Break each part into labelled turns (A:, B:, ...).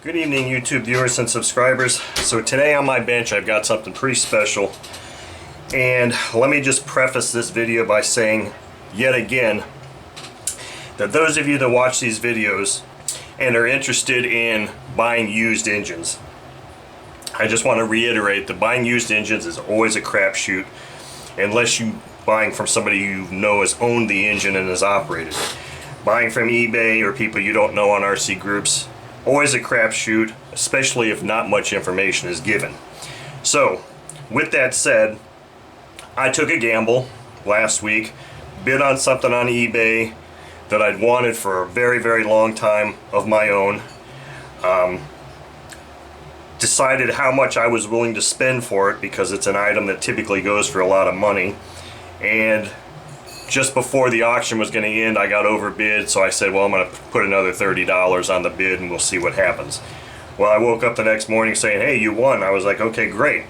A: Good evening, YouTube viewers and subscribers. So today on my bench I've got something pretty special, and let me just preface this video by saying yet again that those of you that watch these videos and are interested in buying used engines, I just want to reiterate that buying used engines is always a crapshoot unless you're buying from somebody you know has owned the engine and has operated it. Buying from eBay or people you don't know on RC groups, always a crapshoot, especially if not much information is given. So, with that said, I took a gamble last week, bid on something on eBay that I'd wanted for a very, very long time of my own. Decided how much I was willing to spend for it because it's an item that typically goes for a lot of money. And just before the auction was going to end, I got overbid, so I said, well, I'm going to put another $30 on the bid and we'll see what happens. Well, I woke up the next morning saying, hey, you won. I was like, okay, great.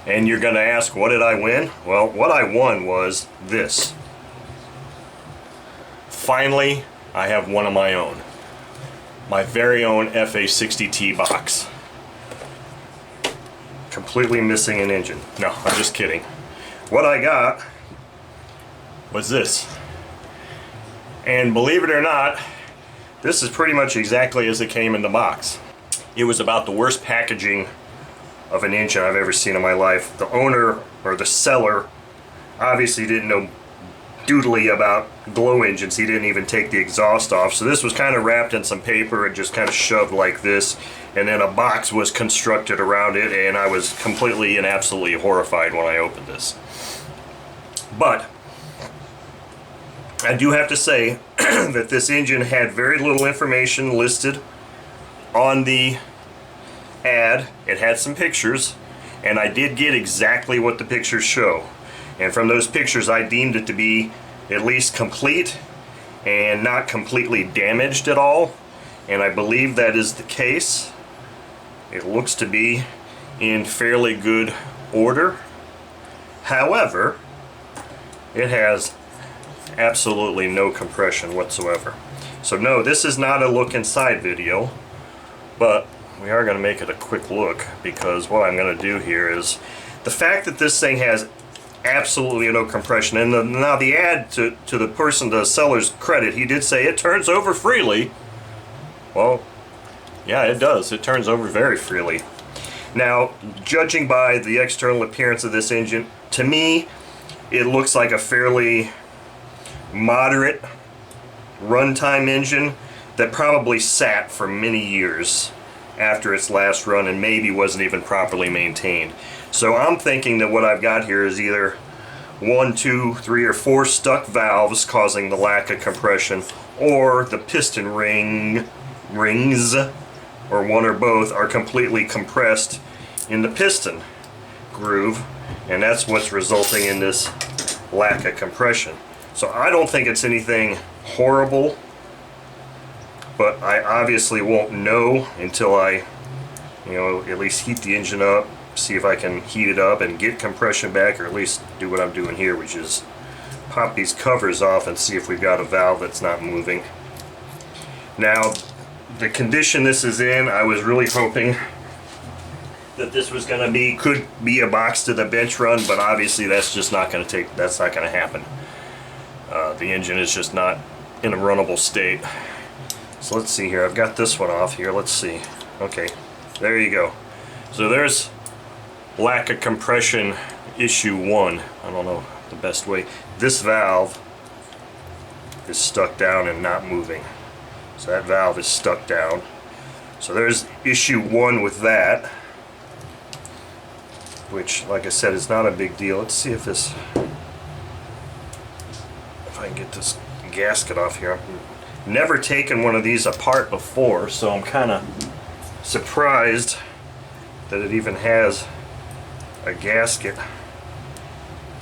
A: And you're going to ask, what did I win? Well, what I won was this. Finally, I have one of my own. My very own FA60T box. Completely missing an engine. No, I'm just kidding. What I got was this. And believe it or not, this is pretty much exactly as it came in the box. It was about the worst packaging of an engine I've ever seen in my life. The owner, or the seller, obviously didn't know doodly about glow engines. He didn't even take the exhaust off. So this was kind of wrapped in some paper and just kind of shoved like this. And then a box was constructed around it, and I was completely and absolutely horrified when I opened this. But I do have to say that this engine had very little information listed on the ad. It had some pictures, and I did get exactly what the pictures show. And from those pictures, I deemed it to be at least complete and not completely damaged at all. And I believe that is the case. It looks to be in fairly good order. However, it has absolutely no compression whatsoever. So no, this is not a look inside video, but we are going to make it a quick look, because what I'm going to do here is the fact that this thing has absolutely no compression. And now the ad, to the person, the seller's credit, he did say it turns over freely. Well, yeah, it does. It turns over very freely. Now, judging by the external appearance of this engine, to me, it looks like a fairly moderate runtime engine that probably sat for many years after its last run and maybe wasn't even properly maintained. So I'm thinking that what I've got here is either 1, 2, 3, or 4 stuck valves causing the lack of compression, or the piston rings, or one or both, are completely compressed in the piston groove, and that's what's resulting in this lack of compression. So I don't think it's anything horrible, but I obviously won't know until I, at least heat the engine up, see if I can heat it up and get compression back, or at least do what I'm doing here, which is pop these covers off and see if we've got a valve that's not moving. Now, the condition this is in, I was really hoping that this was going to could be a box to the bench run, but obviously that's just not going to that's not going to happen. The engine is just not in a runnable state. So let's see here. I've got this one off here. Let's see. Okay, there you go. So there's lack of compression issue 1. I don't know the best way. This valve is stuck down and not moving. So that valve is stuck down. So there's issue 1 with that, which, like I said, is not a big deal. Let's see if I can get this gasket off here. I've never taken one of these apart before, so I'm kind of surprised that it even has a gasket,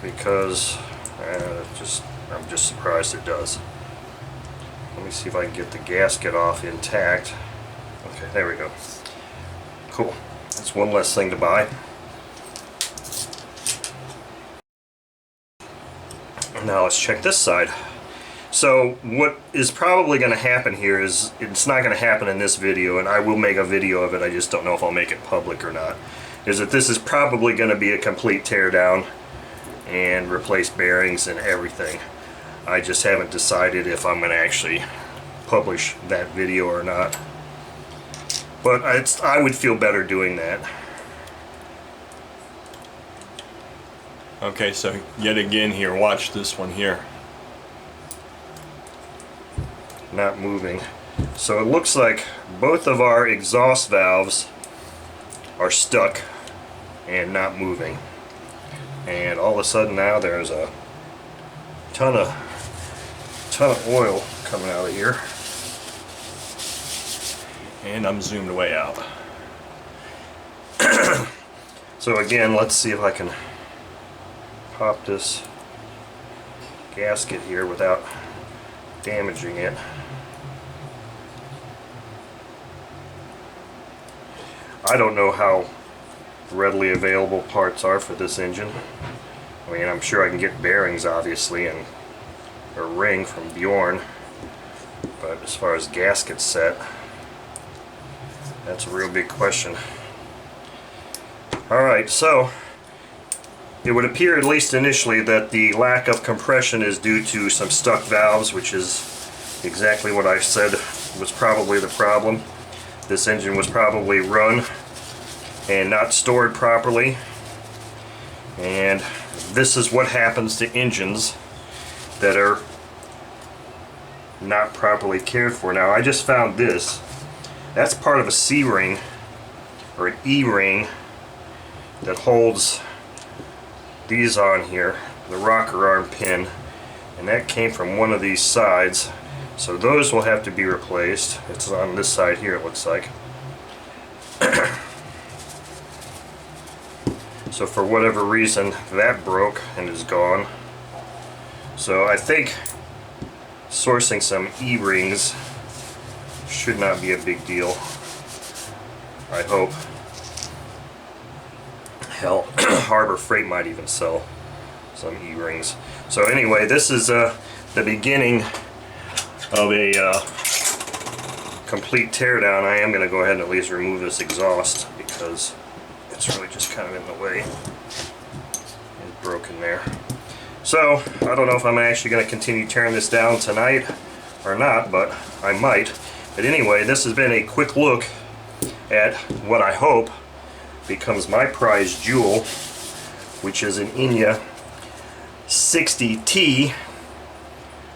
A: because I'm just surprised it does. Let me see if I can get the gasket off intact. Okay, there we go. Cool. That's one less thing to buy. Now let's check this side. So what is probably going to happen here is, it's not going to happen in this video, and I will make a video of it, I just don't know if I'll make it public or not, is that this is probably going to be a complete teardown and replace bearings and everything. I just haven't decided if I'm going to actually publish that video or not. But I would feel better doing that. Okay, so yet again here, watch this one here. Not moving. So it looks like both of our exhaust valves are stuck and not moving. And all of a sudden now there's a ton of oil coming out of here. And I'm zoomed way out. So again, let's see if I can pop this gasket here without damaging it. I don't know how readily available parts are for this engine. I mean, I'm sure I can get bearings obviously and a ring from Bjorn, but as far as gasket set, that's a real big question. Alright, so it would appear, at least initially, that the lack of compression is due to some stuck valves, which is exactly what I said was probably the problem. This engine was probably run and not stored properly, and this is what happens to engines that are not properly cared for. Now, I just found this. That's part of a C-ring or an E-ring that holds these on here, the rocker arm pin, and that came from one of these sides, so those will have to be replaced. It's on this side here, it looks like. So for whatever reason that broke and is gone. So I think sourcing some E-rings should not be a big deal, I hope. Hell, Harbor Freight might even sell some E-rings. So anyway, this is the beginning of a complete teardown. I am going to go ahead and at least remove this exhaust because it's really just kind of in the way. It's broken there. So I don't know if I'm actually going to continue tearing this down tonight or not, but I might. But anyway, this has been a quick look at what I hope becomes my prize jewel, which is an Enya 60T,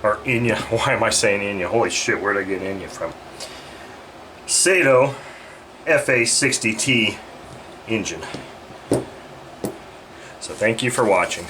A: or Enya, why am I saying Enya? Holy shit, where did I get Enya from? Saito FA60T engine. So thank you for watching.